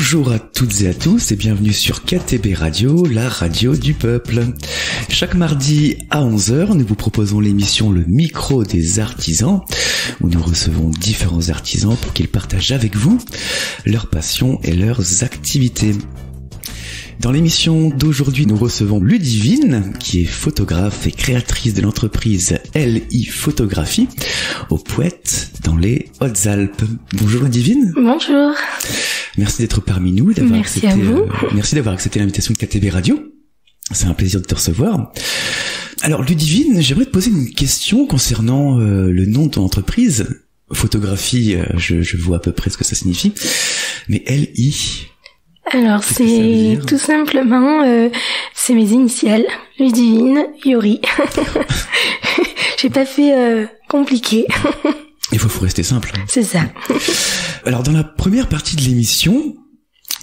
Bonjour à toutes et à tous et bienvenue sur KTB Radio, la radio du peuple. Chaque mardi à 11h, nous vous proposons l'émission Le Micro des Artisans, où nous recevons différents artisans pour qu'ils partagent avec vous leurs passions et leurs activités. Dans l'émission d'aujourd'hui, nous recevons Ludivine, qui est photographe et créatrice de l'entreprise LI Photographie, au Poète, dans les Hautes-Alpes. Bonjour Ludivine. Bonjour. Merci d'être parmi nous. Merci d'avoir accepté l'invitation de KTB Radio. C'est un plaisir de te recevoir. Alors Ludivine, j'aimerais te poser une question concernant le nom de ton entreprise. Photographie, je vois à peu près ce que ça signifie. Mais LI... Alors c'est tout simplement, c'est mes initiales, Ludivine, Yori. J'ai pas fait compliqué. Il faut rester simple. C'est ça. Alors dans la première partie de l'émission,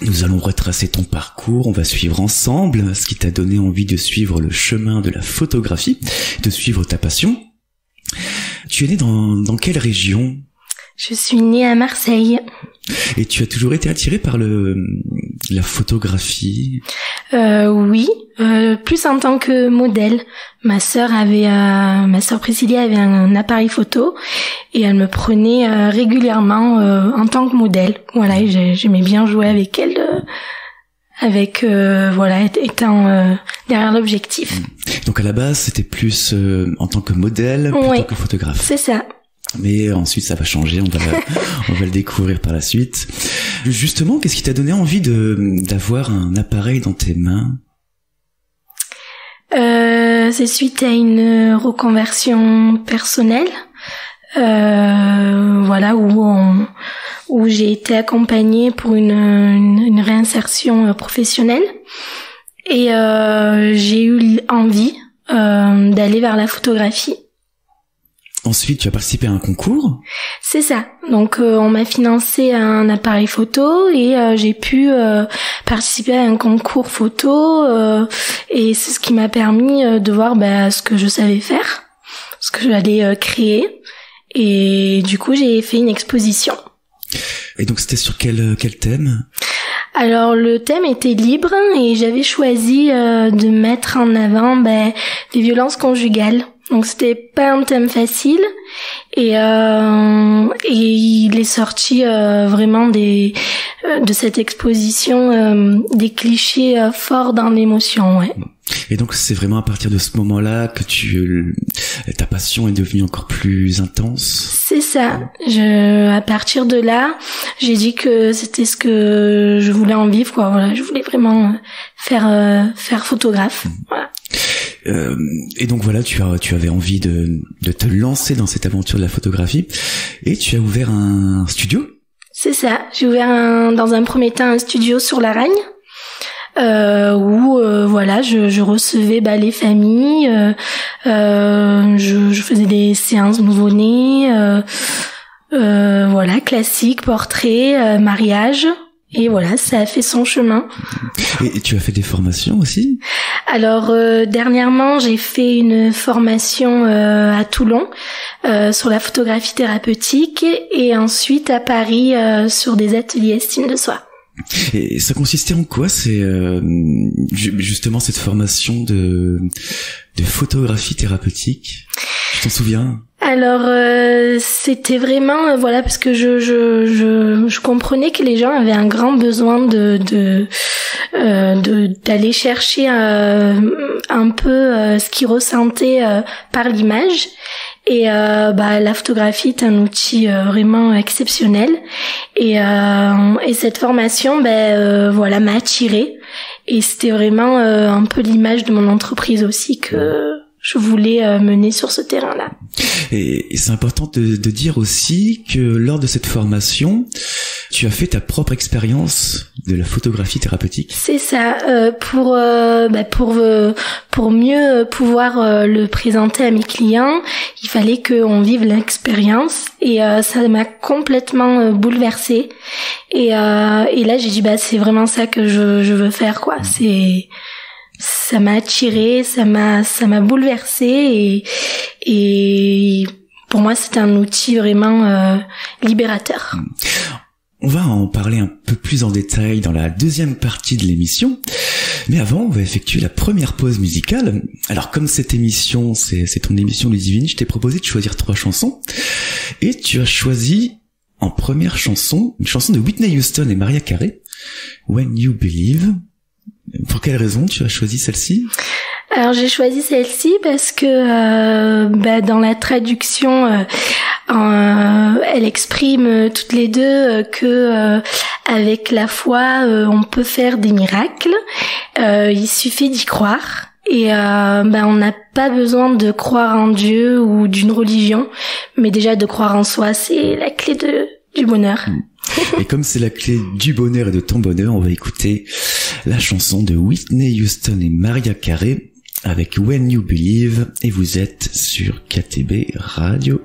nous allons retracer ton parcours, on va suivre ensemble ce qui t'a donné envie de suivre le chemin de la photographie, de suivre ta passion. Tu es né dans quelle région ? Je suis née à Marseille. Et tu as toujours été attirée par la photographie ? Oui, plus en tant que modèle. Ma sœur Priscilla avait un appareil photo et elle me prenait régulièrement en tant que modèle. Voilà, et j'aimais bien jouer avec elle, étant derrière l'objectif. Donc à la base, c'était plus en tant que modèle plutôt que photographe. C'est ça. Mais ensuite ça va changer, on va le découvrir par la suite. Justement, qu'est-ce qui t'a donné envie d'avoir un appareil dans tes mains ? C'est suite à une reconversion personnelle, où j'ai été accompagnée pour une réinsertion professionnelle et j'ai eu envie d'aller vers la photographie. Ensuite, tu as participé à un concours ? C'est ça. Donc, on m'a financé un appareil photo et j'ai pu participer à un concours photo et c'est ce qui m'a permis de voir ce que je savais faire, ce que j'allais créer. Et du coup, j'ai fait une exposition. Et donc, c'était sur quel thème ? Alors, le thème était libre et j'avais choisi de mettre en avant les violences conjugales. Donc c'était pas un thème facile et il est sorti vraiment de cette exposition des clichés forts dans l'émotion, ouais. Et donc c'est vraiment à partir de ce moment-là que ta passion est devenue encore plus intense. C'est ça. À partir de là, j'ai dit que c'était ce que je voulais en vivre, quoi. Voilà, je voulais vraiment faire photographe. Voilà. Et donc voilà, tu avais envie de te lancer dans cette aventure de la photographie et tu as ouvert un studio. C'est ça, j'ai ouvert dans un premier temps un studio sur l'Aragne où je recevais les familles, je faisais des séances nouveau-nés, classiques, portraits, mariage. Et voilà, ça a fait son chemin. Et tu as fait des formations aussi ? Alors, dernièrement, j'ai fait une formation à Toulon sur la photographie thérapeutique et ensuite à Paris sur des ateliers estime de soi. Et ça consistait en quoi ? C'est justement cette formation de photographie thérapeutique ? Tu t'en souviens ? Alors c'était vraiment parce que je comprenais que les gens avaient un grand besoin d'aller chercher un peu ce qu'ils ressentaient par l'image et la photographie est un outil vraiment exceptionnel et cette formation m'a attirée et c'était vraiment un peu l'image de mon entreprise aussi que je voulais mener sur ce terrain-là. Et c'est important de dire aussi que lors de cette formation, tu as fait ta propre expérience de la photographie thérapeutique. C'est ça, pour mieux pouvoir le présenter à mes clients, il fallait qu'on vive l'expérience et ça m'a complètement bouleversée. Et là j'ai dit c'est vraiment ça que je veux faire, quoi. Ça m'a attirée, ça m'a bouleversée et pour moi c'est un outil vraiment libérateur. on va en parler un peu plus en détail dans la deuxième partie de l'émission. Mais avant, on va effectuer la première pause musicale. Alors, comme cette émission, c'est ton émission Ludivine, je t'ai proposé de choisir 3 chansons. Et tu as choisi, en première chanson, une chanson de Whitney Houston et Mariah Carey, When You Believe. Pour quelle raison tu as choisi celle-ci ? Alors j'ai choisi celle-ci parce que dans la traduction, elle exprime toutes les deux que avec la foi, on peut faire des miracles. Il suffit d'y croire. Et on n'a pas besoin de croire en Dieu ou d'une religion, mais déjà de croire en soi, c'est la clé du bonheur. Et comme c'est la clé du bonheur et de ton bonheur, on va écouter la chanson de Whitney Houston et Mariah Carey avec When You Believe, et vous êtes sur KTB Radio.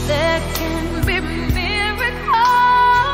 There can be miracles.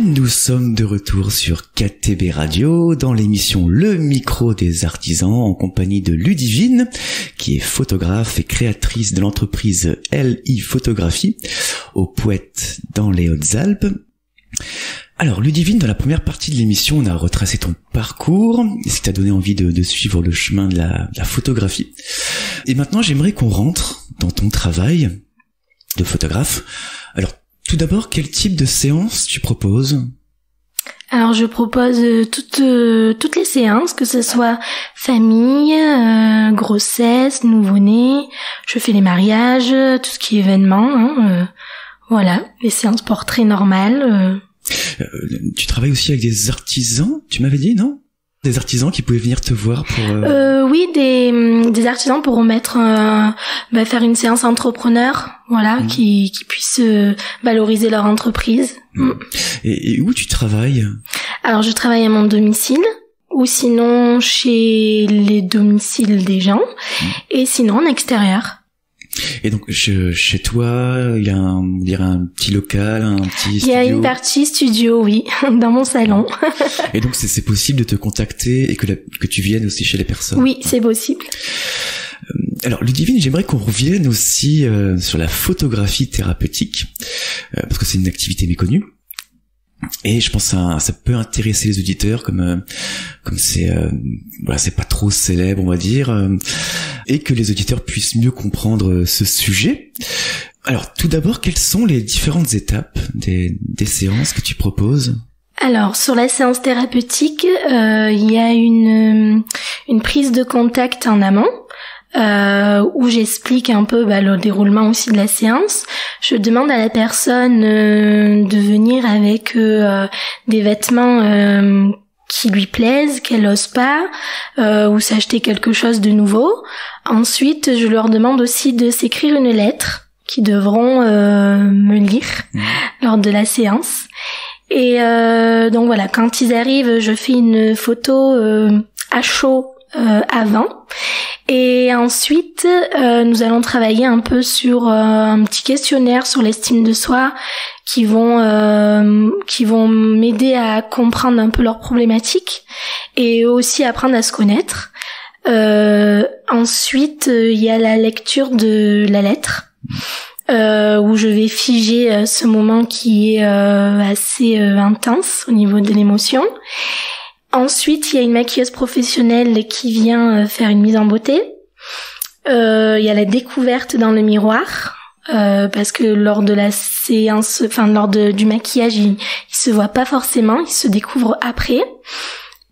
nous sommes de retour sur KTB Radio dans l'émission Le Micro des Artisans en compagnie de Ludivine qui est photographe et créatrice de l'entreprise LI Photographie au Poète dans les Hautes-Alpes. Alors Ludivine, dans la première partie de l'émission, on a retracé ton parcours, ce qui t'a donné envie de suivre le chemin de la photographie. Et maintenant, j'aimerais qu'on rentre dans ton travail de photographe. Alors, tout d'abord, quel type de séance tu proposes ? Alors je propose toutes les séances, que ce soit famille, grossesse, nouveau-né. Je fais les mariages, tout ce qui est événement. Voilà, les séances portraits normales. Tu travailles aussi avec des artisans, tu m'avais dit, non ? Des artisans qui pouvaient venir te voir pour... Oui, des artisans pour faire une séance entrepreneur, voilà, qui puissent valoriser leur entreprise. Et où tu travailles ? Alors, je travaille à mon domicile, ou sinon chez les domiciles des gens, et sinon en extérieur. Et donc chez toi, il y a un petit local, un petit studio. Il y a une partie studio, oui, dans mon salon. Et donc c'est possible de te contacter et que tu viennes aussi chez les personnes. Oui, c'est possible. Alors Ludivine, j'aimerais qu'on revienne aussi sur la photographie thérapeutique parce que c'est une activité méconnue. Et je pense que ça peut intéresser les auditeurs comme c'est c'est pas trop célèbre, on va dire, et que les auditeurs puissent mieux comprendre ce sujet. Alors tout d'abord, quelles sont les différentes étapes des séances que tu proposes ? Alors sur la séance thérapeutique, il y a une prise de contact en amont. Où j'explique un peu le déroulement aussi de la séance. Je demande à la personne de venir avec des vêtements qui lui plaisent, qu'elle ose pas, ou s'acheter quelque chose de nouveau. Ensuite, je leur demande aussi de s'écrire une lettre qu'ils devront me lire lors de la séance. Et donc voilà, quand ils arrivent, je fais une photo à chaud avant. Et ensuite, nous allons travailler un peu sur un petit questionnaire sur l'estime de soi qui vont m'aider à comprendre un peu leurs problématiques et aussi apprendre à se connaître. Ensuite, il y a la lecture de la lettre où je vais figer ce moment qui est assez intense au niveau de l'émotion. Ensuite, il y a une maquilleuse professionnelle qui vient faire une mise en beauté. Il y a la découverte dans le miroir, parce que lors de la séance, du maquillage, il se voit pas forcément, il se découvre après.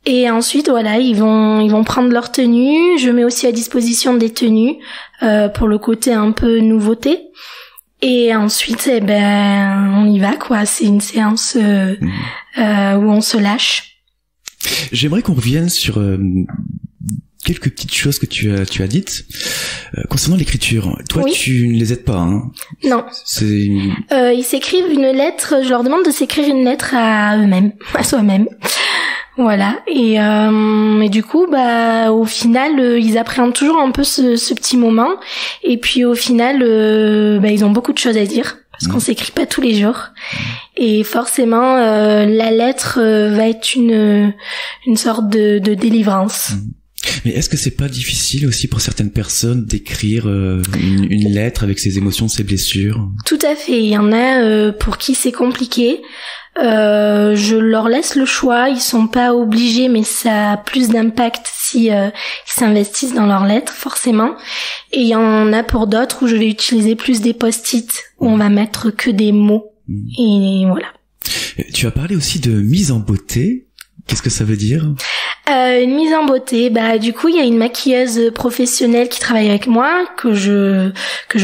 Et ensuite, voilà, ils vont prendre leur tenue. Je mets aussi à disposition des tenues pour le côté un peu nouveauté. Et ensuite, on y va, quoi. C'est une séance où on se lâche. J'aimerais qu'on revienne sur quelques petites choses que tu as dites concernant l'écriture. Toi, oui. Tu ne les aides pas, hein ? Non. Ils s'écrivent une lettre. Je leur demande de s'écrire une lettre à eux-mêmes, à soi-même. Voilà. Et du coup, au final, ils appréhendent toujours un peu ce petit moment. Et puis au final, ils ont beaucoup de choses à dire. Parce qu'on s'écrit pas tous les jours. Et forcément, la lettre va être une sorte de délivrance. Mais est-ce que c'est pas difficile aussi pour certaines personnes d'écrire une lettre avec ses émotions, ses blessures ? Tout à fait. Il y en a pour qui c'est compliqué. Je leur laisse le choix. Ils sont pas obligés, mais ça a plus d'impact si ils s'investissent dans leurs lettres, forcément. Et il y en a pour d'autres où je vais utiliser plus des post-it, où on va mettre que des mots. Et voilà. Tu as parlé aussi de mise en beauté. Qu'est-ce que ça veut dire ? Une mise en beauté, du coup, il y a une maquilleuse professionnelle qui travaille avec moi, que je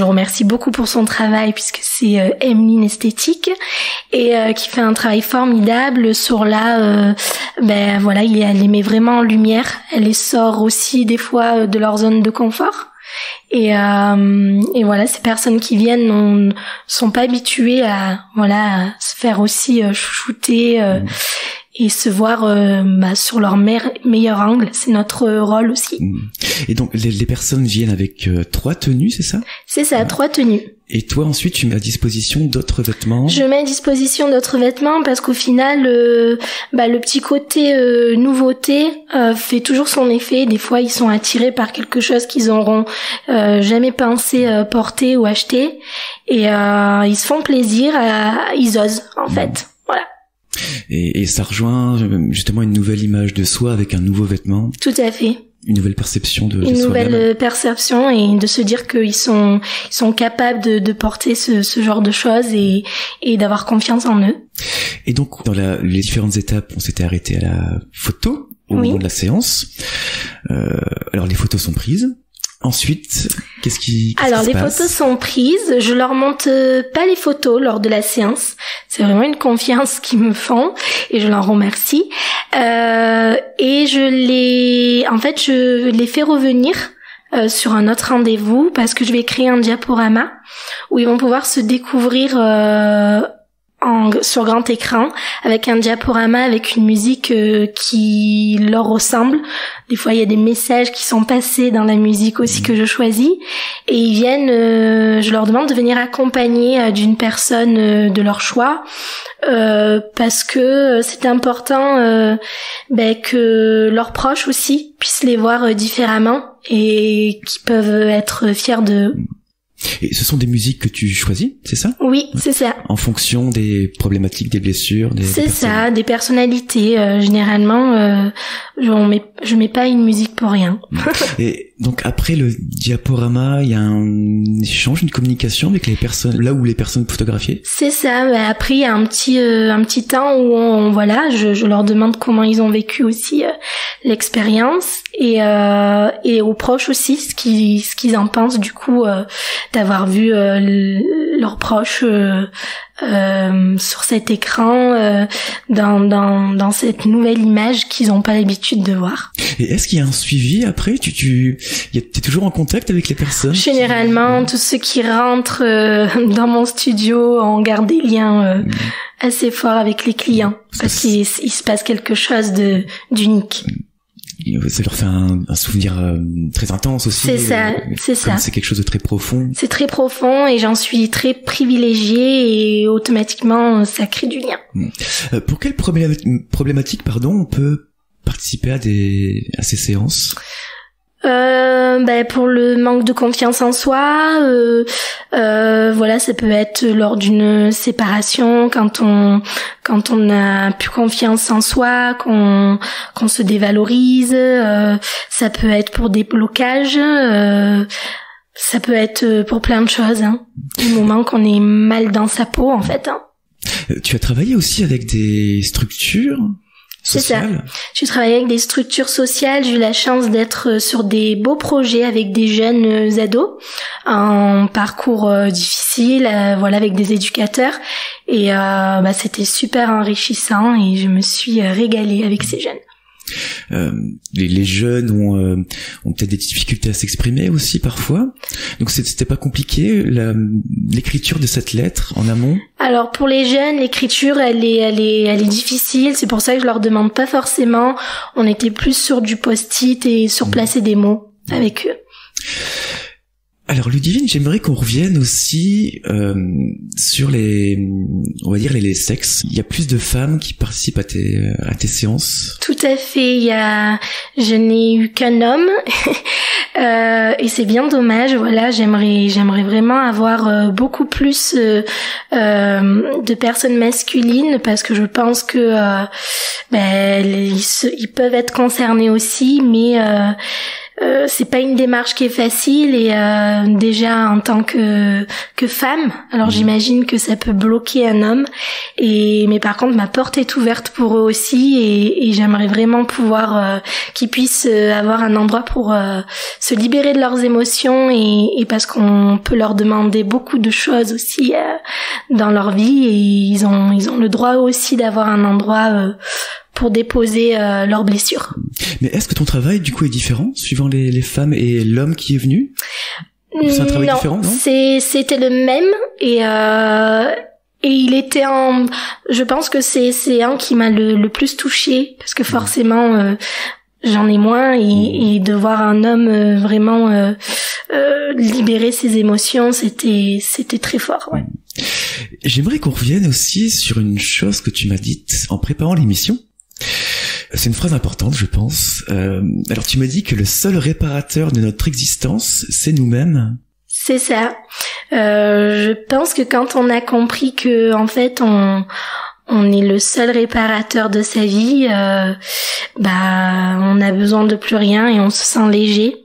remercie beaucoup pour son travail, puisque c'est Emeline Esthétique, et qui fait un travail formidable sur elle les met vraiment en lumière. Elle les sort aussi des fois de leur zone de confort. Et voilà, ces personnes qui viennent sont pas habituées à se faire aussi chouchouter. et se voir sur leur meilleur angle. C'est notre rôle aussi. Et donc les personnes viennent avec 3 tenues, c'est ça? C'est ça, 3 tenues. Et toi ensuite tu mets à disposition d'autres vêtements? Je mets à disposition d'autres vêtements parce qu'au final le petit côté nouveauté fait toujours son effet. Des fois ils sont attirés par quelque chose qu'ils auront jamais pensé porter ou acheter et ils se font plaisir, ils osent en fait. Voilà. Et ça rejoint justement une nouvelle image de soi avec un nouveau vêtement. Tout à fait. Une nouvelle perception de soi-même. Une nouvelle perception et de se dire qu'ils sont capables de porter ce genre de choses et d'avoir confiance en eux. Et donc, dans les différentes étapes, on s'était arrêté à la photo au moment de la séance. Alors, les photos sont prises. Ensuite, qu'est-ce qui se passe? Alors, les photos sont prises. Je leur montre pas les photos lors de la séance. C'est vraiment une confiance qu'ils me font et je leur remercie. Et je les fais revenir sur un autre rendez-vous parce que je vais créer un diaporama où ils vont pouvoir se découvrir sur grand écran avec un diaporama avec une musique qui leur ressemble. Des fois il y a des messages qui sont passés dans la musique aussi que je choisis et ils viennent je leur demande de venir accompagner d'une personne de leur choix parce que c'est important que leurs proches aussi puissent les voir différemment et qu'ils peuvent être fiers de. Et ce sont des musiques que tu choisis, c'est ça? Oui, c'est ça. En fonction des problématiques, des blessures, c'est ça, des personnalités. Généralement, je mets pas une musique pour rien. Et donc après le diaporama, il y a un échange, une communication avec les personnes, là où les personnes photographiées. C'est ça. Après, il y a un petit temps où je leur demande comment ils ont vécu aussi l'expérience et aux proches aussi ce qu'ils en pensent du coup d'avoir vu leurs proches sur cet écran dans cette nouvelle image qu'ils n'ont pas l'habitude de voir. Et est-ce qu'il y a un suivi après? T'es toujours en contact avec les personnes? Généralement, tous ceux qui rentrent dans mon studio, on garde des liens assez forts avec les clients parce qu'il se passe quelque chose d'unique. Ça leur fait un souvenir très intense aussi. C'est ça, c'est ça. C'est quelque chose de très profond. C'est très profond et j'en suis très privilégiée et automatiquement ça crée du lien. Pour quelle problématique, on peut participer à ces séances? Pour le manque de confiance en soi, ça peut être lors d'une séparation quand on n'a plus confiance en soi, qu'on se dévalorise, ça peut être pour des blocages, ça peut être pour plein de choses, du moment qu'on est mal dans sa peau en fait. Tu as travaillé aussi avec des structures sociales? C'est ça. J'ai travaillé avec des structures sociales. J'ai eu la chance d'être sur des beaux projets avec des jeunes ados en parcours difficile, avec des éducateurs. Et c'était super enrichissant et je me suis régalée avec ces jeunes. Les jeunes ont peut-être des difficultés à s'exprimer aussi parfois. Donc c'était pas compliqué l'écriture de cette lettre en amont? Alors pour les jeunes, l'écriture elle est difficile, c'est pour ça que je leur demande pas forcément. On était plus sur du post-it et sur placer des mots avec eux. Alors Ludivine, j'aimerais qu'on revienne aussi sur les sexes. Il y a plus de femmes qui participent à tes séances? Tout à fait. Je n'ai eu qu'un homme et c'est bien dommage. Voilà, j'aimerais vraiment avoir beaucoup plus de personnes masculines parce que je pense que ils peuvent être concernés aussi, mais c'est pas une démarche qui est facile et déjà en tant que femme, alors j'imagine que ça peut bloquer un homme mais par contre ma porte est ouverte pour eux aussi et j'aimerais vraiment pouvoir qu'ils puissent avoir un endroit pour se libérer de leurs émotions et parce qu'on peut leur demander beaucoup de choses aussi dans leur vie et ils ont le droit aussi d'avoir un endroit pour déposer leurs blessures. Mais est-ce que ton travail du coup est différent suivant les femmes et l'homme qui est venu? C'est un travail différent, non? C'était le même Et il était je pense que c'est un qui m'a le plus touchée, parce que forcément j'en ai moins, et de voir un homme vraiment libérer ses émotions, c'était très fort. Ouais. J'aimerais qu'on revienne aussi sur une chose que tu m'as dite en préparant l'émission. C'est une phrase importante, je pense. Alors tu m'as dit que le seul réparateur de notre existence, c'est nous-mêmes. C'est ça. Je pense que quand on a compris que en fait on est le seul réparateur de sa vie, on a besoin de plus rien et on se sent léger.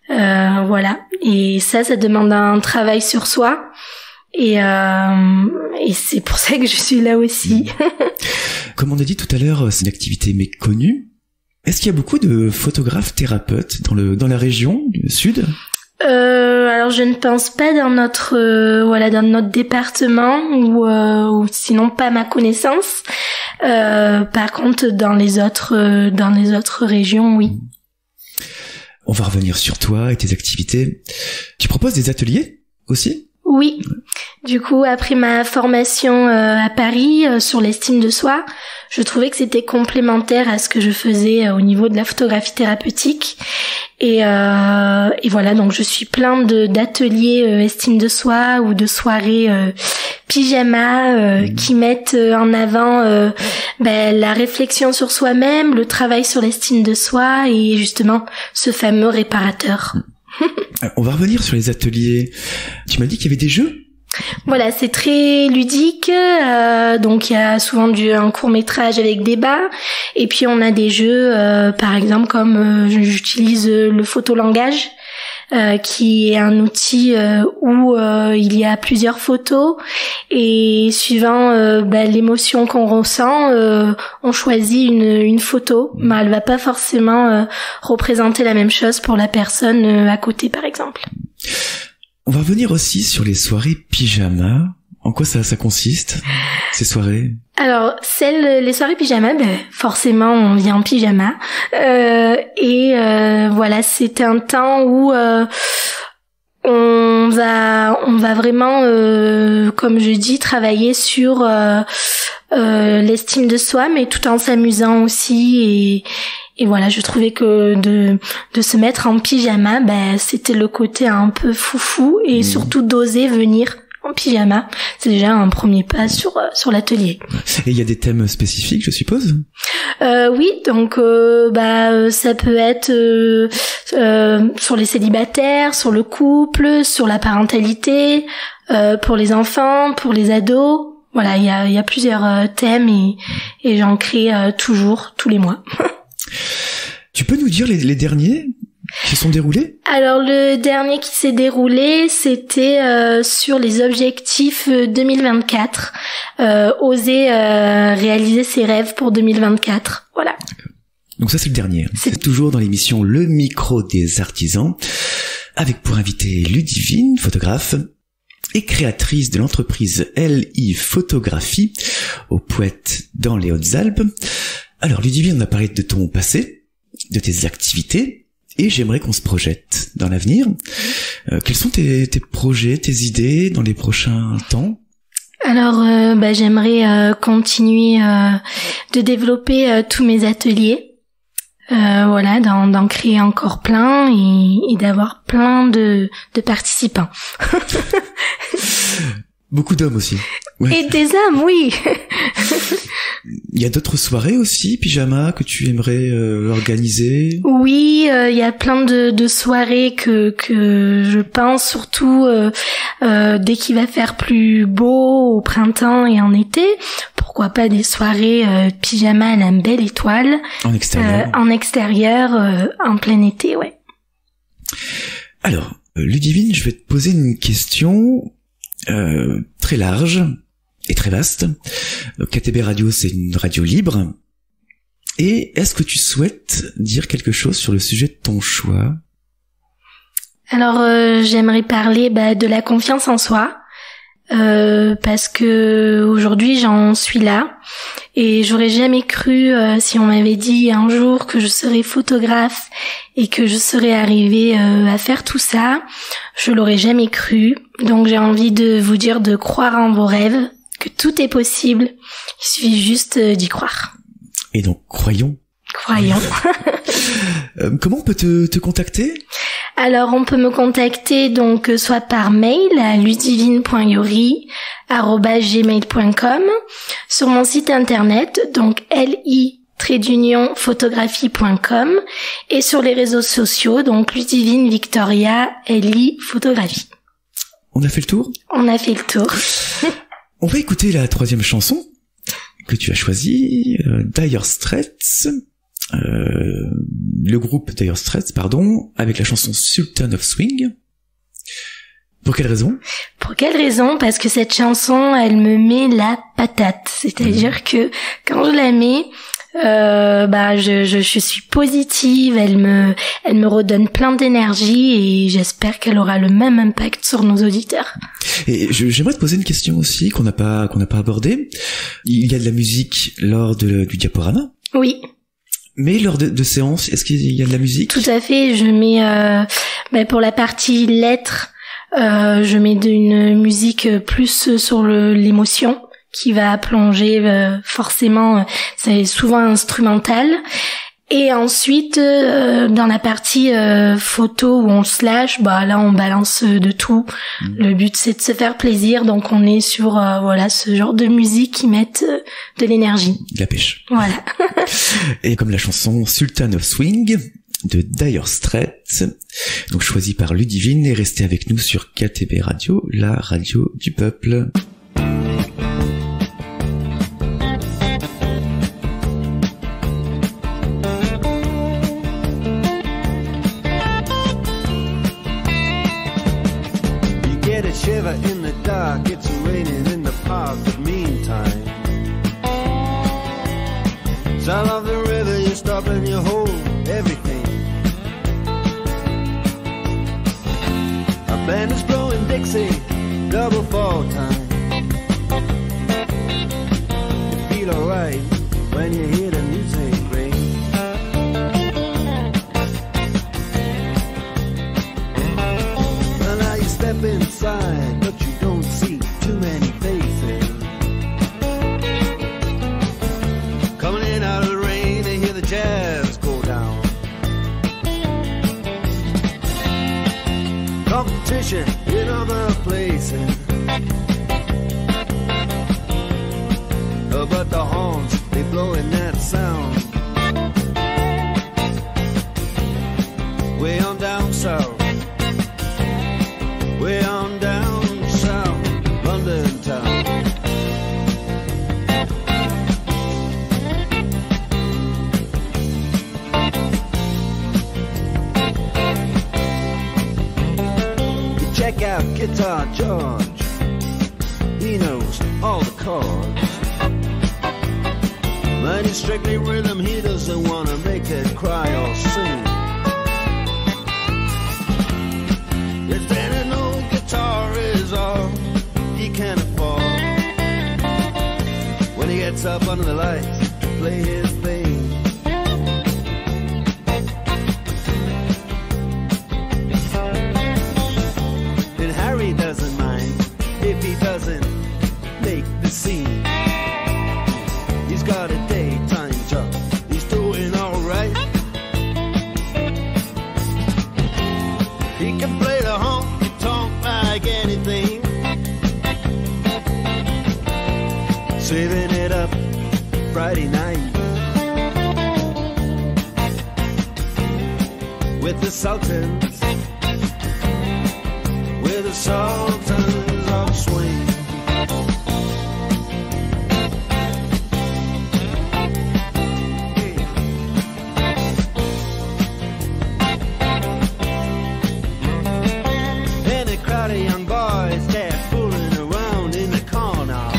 Voilà. Et ça demande un travail sur soi. Et c'est pour ça que je suis là aussi. Comme on a dit tout à l'heure, c'est une activité méconnue. Est-ce qu'il y a beaucoup de photographes thérapeutes dans la région du Sud ? Alors je ne pense pas dans notre département ou sinon pas à ma connaissance. Par contre dans les autres régions, oui. On va revenir sur toi et tes activités. Tu proposes des ateliers aussi ? Oui. Du coup, après ma formation à Paris sur l'estime de soi, je trouvais que c'était complémentaire à ce que je faisais au niveau de la photographie thérapeutique. Et voilà, donc je suis plein d'ateliers estime de soi ou de soirées pyjama qui mettent en avant la réflexion sur soi-même, le travail sur l'estime de soi et justement ce fameux réparateur. On va revenir sur les ateliers. Tu m'as dit qu'il y avait des jeux ? Voilà, c'est très ludique. Donc il y a souvent un court-métrage avec débat. Et puis on a des jeux, par exemple, comme j'utilise le photolangage, qui est un outil où il y a plusieurs photos. Et suivant l'émotion qu'on ressent, on choisit une photo. Mais elle va pas forcément représenter la même chose pour la personne à côté, par exemple. On va revenir aussi sur les soirées pyjama. En quoi ça consiste, ces soirées ? Alors, les soirées pyjama, forcément, on vient en pyjama. Voilà, c'est un temps où on va vraiment, comme je dis, travailler sur l'estime de soi, mais tout en s'amusant aussi. Et voilà, je trouvais que de se mettre en pyjama, c'était le côté un peu foufou et surtout d'oser venir en pyjama. C'est déjà un premier pas sur l'atelier. Et il y a des thèmes spécifiques, je suppose ? Oui, donc ça peut être sur les célibataires, sur le couple, sur la parentalité, pour les enfants, pour les ados. Voilà, il y a plusieurs thèmes et j'en crée toujours tous les mois. Tu peux nous dire les derniers qui sont déroulés ? Alors le dernier qui s'est déroulé, c'était sur les objectifs 2024. Oser réaliser ses rêves pour 2024. Voilà. Donc ça c'est le dernier. C'est toujours dans l'émission Le Micro des Artisans, avec pour invité Ludivine, photographe et créatrice de l'entreprise LI Photographie, au Poète dans les Hautes-Alpes. Alors Ludivine, on a parlé de ton passé, de tes activités, et j'aimerais qu'on se projette dans l'avenir. Quels sont tes projets, tes idées dans les prochains temps ? Alors j'aimerais continuer de développer tous mes ateliers, voilà, d'en créer encore plein et d'avoir plein de participants. Beaucoup d'hommes aussi. Ouais. Et des hommes, oui. Il y a d'autres soirées aussi, pyjama, que tu aimerais organiser ? Oui, il y a plein de soirées que je pense, surtout dès qu'il va faire plus beau au printemps et en été. Pourquoi pas des soirées pyjama à la belle étoile. En extérieur. En plein été, ouais. Alors, Ludivine, je vais te poser une question très large et très vaste. KTB Radio, c'est une radio libre. Et est-ce que tu souhaites dire quelque chose sur le sujet de ton choix ? Alors, j'aimerais parler de la confiance en soi, parce que aujourd'hui j'en suis là et j'aurais jamais cru si on m'avait dit un jour que je serais photographe et que je serais arrivée à faire tout ça, je l'aurais jamais cru. Donc j'ai envie de vous dire de croire en vos rêves, que tout est possible. Il suffit juste d'y croire. Et donc, croyons. Comment on peut te contacter ? Alors, on peut me contacter donc soit par mail à ludivine.yori@gmail.com, sur mon site internet, donc li-photographie.com, et sur les réseaux sociaux, donc Ludivine Victoria LI Photographie. On a fait le tour ? On a fait le tour. On va écouter la 3e chanson que tu as choisie, Dire Straits. Le groupe Dire Straits, avec la chanson Sultan of Swing. Pour quelle raison ? Parce que cette chanson, elle me met la patate. C'est-à-dire que quand je la mets, je suis positive, elle me redonne plein d'énergie et j'espère qu'elle aura le même impact sur nos auditeurs. Et j'aimerais te poser une question aussi qu'on n'a pas abordée. Il y a de la musique lors du diaporama ? Oui. Mais lors de séances, est-ce qu'il y a de la musique ? Tout à fait, je mets pour la partie lettres, je mets une musique plus sur l'émotion qui va plonger forcément, c'est souvent instrumental. Et ensuite, dans la partie photo où on se lâche, là on balance de tout. Le but c'est de se faire plaisir, donc on est sur ce genre de musique qui mettent de l'énergie. De la pêche. Voilà. Et comme la chanson Sultan of Swing de Dire Straits, donc choisie par Ludivine, et restez avec nous sur KTB Radio, la radio du peuple. Shiver in the dark, it's raining in the park, but meantime, sound of the river, you stop and you hold everything. A band is blowing Dixie, double fall time. You feel alright when you hear the music ring. Well, now you step inside, but you don't see too many faces. Coming in out of the rain, they hear the jazz go down. Competition in other places, but the horns, they blow in that sound. Way on down south, way on down south, London town. You check out Guitar George, he knows all the chords. But in strictly rhythm, he doesn't want to make it cry or sing. If any old guitar is all he can afford, when he gets up under the lights to play his thing, then Harry doesn't mind if he doesn't make the scene. He's got a daytime job, he's doing alright. He can play the honky-tonk like anything, saving it up Friday night with the Sultans, with the Sultans of Swing. Young boys, they're fooling around in the corner,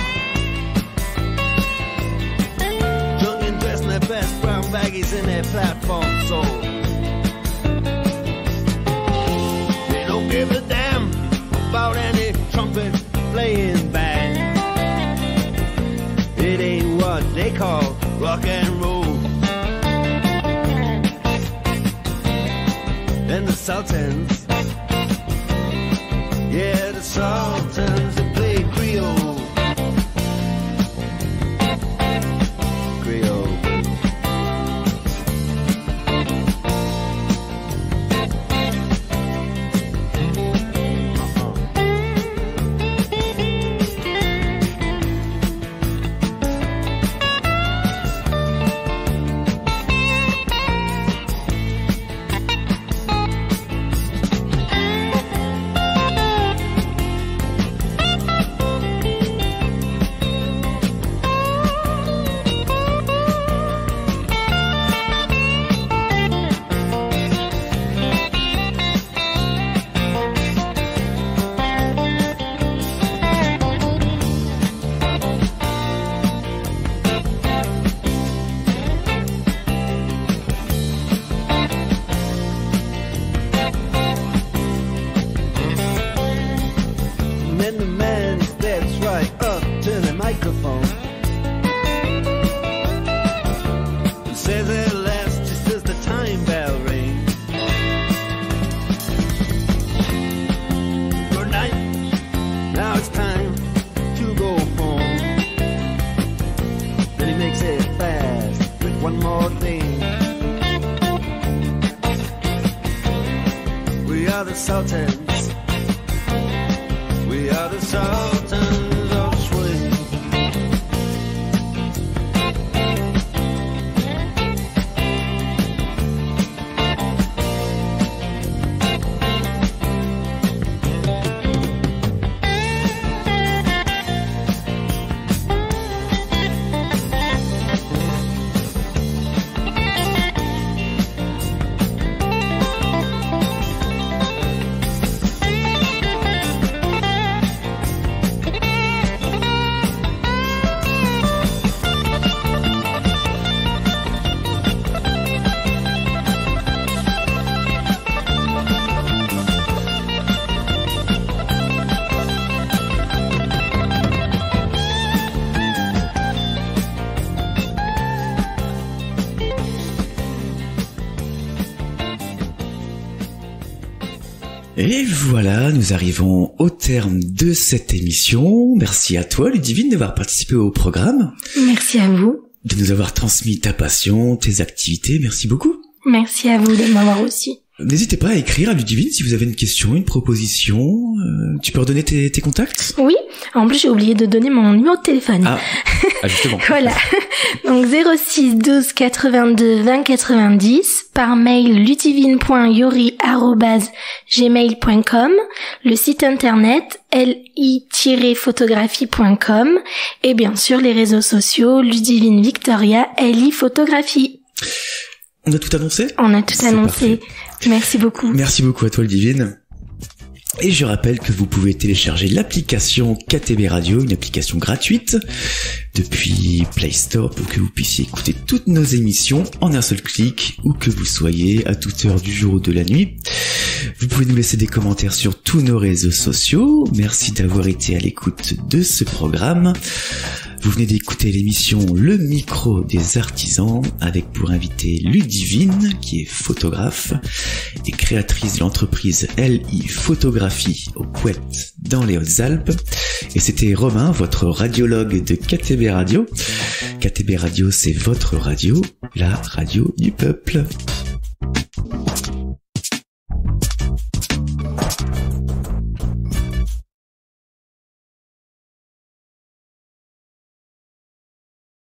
drunk and dressed in their best brown baggies in their platform soles. They don't give a damn about any trumpet playing band. It ain't what they call rock and roll. And the Sultans, yeah, the Sultans, they play Creole. are the Sultans. We are the Sultans of Swing. Et voilà, nous arrivons au terme de cette émission. Merci à toi, Ludivine, d'avoir participé au programme. Merci à vous. De nous avoir transmis ta passion, tes activités. Merci beaucoup. Merci à vous de m'avoir aussi. N'hésitez pas à écrire à Ludivine si vous avez une question, une proposition. Tu peux redonner tes contacts ? Oui, en plus j'ai oublié de donner mon numéro de téléphone. Ah justement. Voilà. Donc 06 12 82 20 90, par mail ludivine.yori@gmail.com, le site internet li-photographie.com et bien sûr les réseaux sociaux Ludivine Victoria LI Photographie. On a tout annoncé ? On a tout annoncé. Parfait. Merci beaucoup. Merci beaucoup à toi, Ludivine. Et je rappelle que vous pouvez télécharger l'application KTB Radio, une application gratuite depuis Play Store pour que vous puissiez écouter toutes nos émissions en un seul clic, où que vous soyez, à toute heure du jour ou de la nuit. Vous pouvez nous laisser des commentaires sur tous nos réseaux sociaux. Merci d'avoir été à l'écoute de ce programme. Vous venez d'écouter l'émission Le Micro des Artisans avec pour invité Ludivine, qui est photographe et créatrice de l'entreprise LI Photographie au Couette dans les Hautes-Alpes. Et c'était Romain, votre radiologue de KTB Radio. KTB Radio, c'est votre radio, la radio du peuple.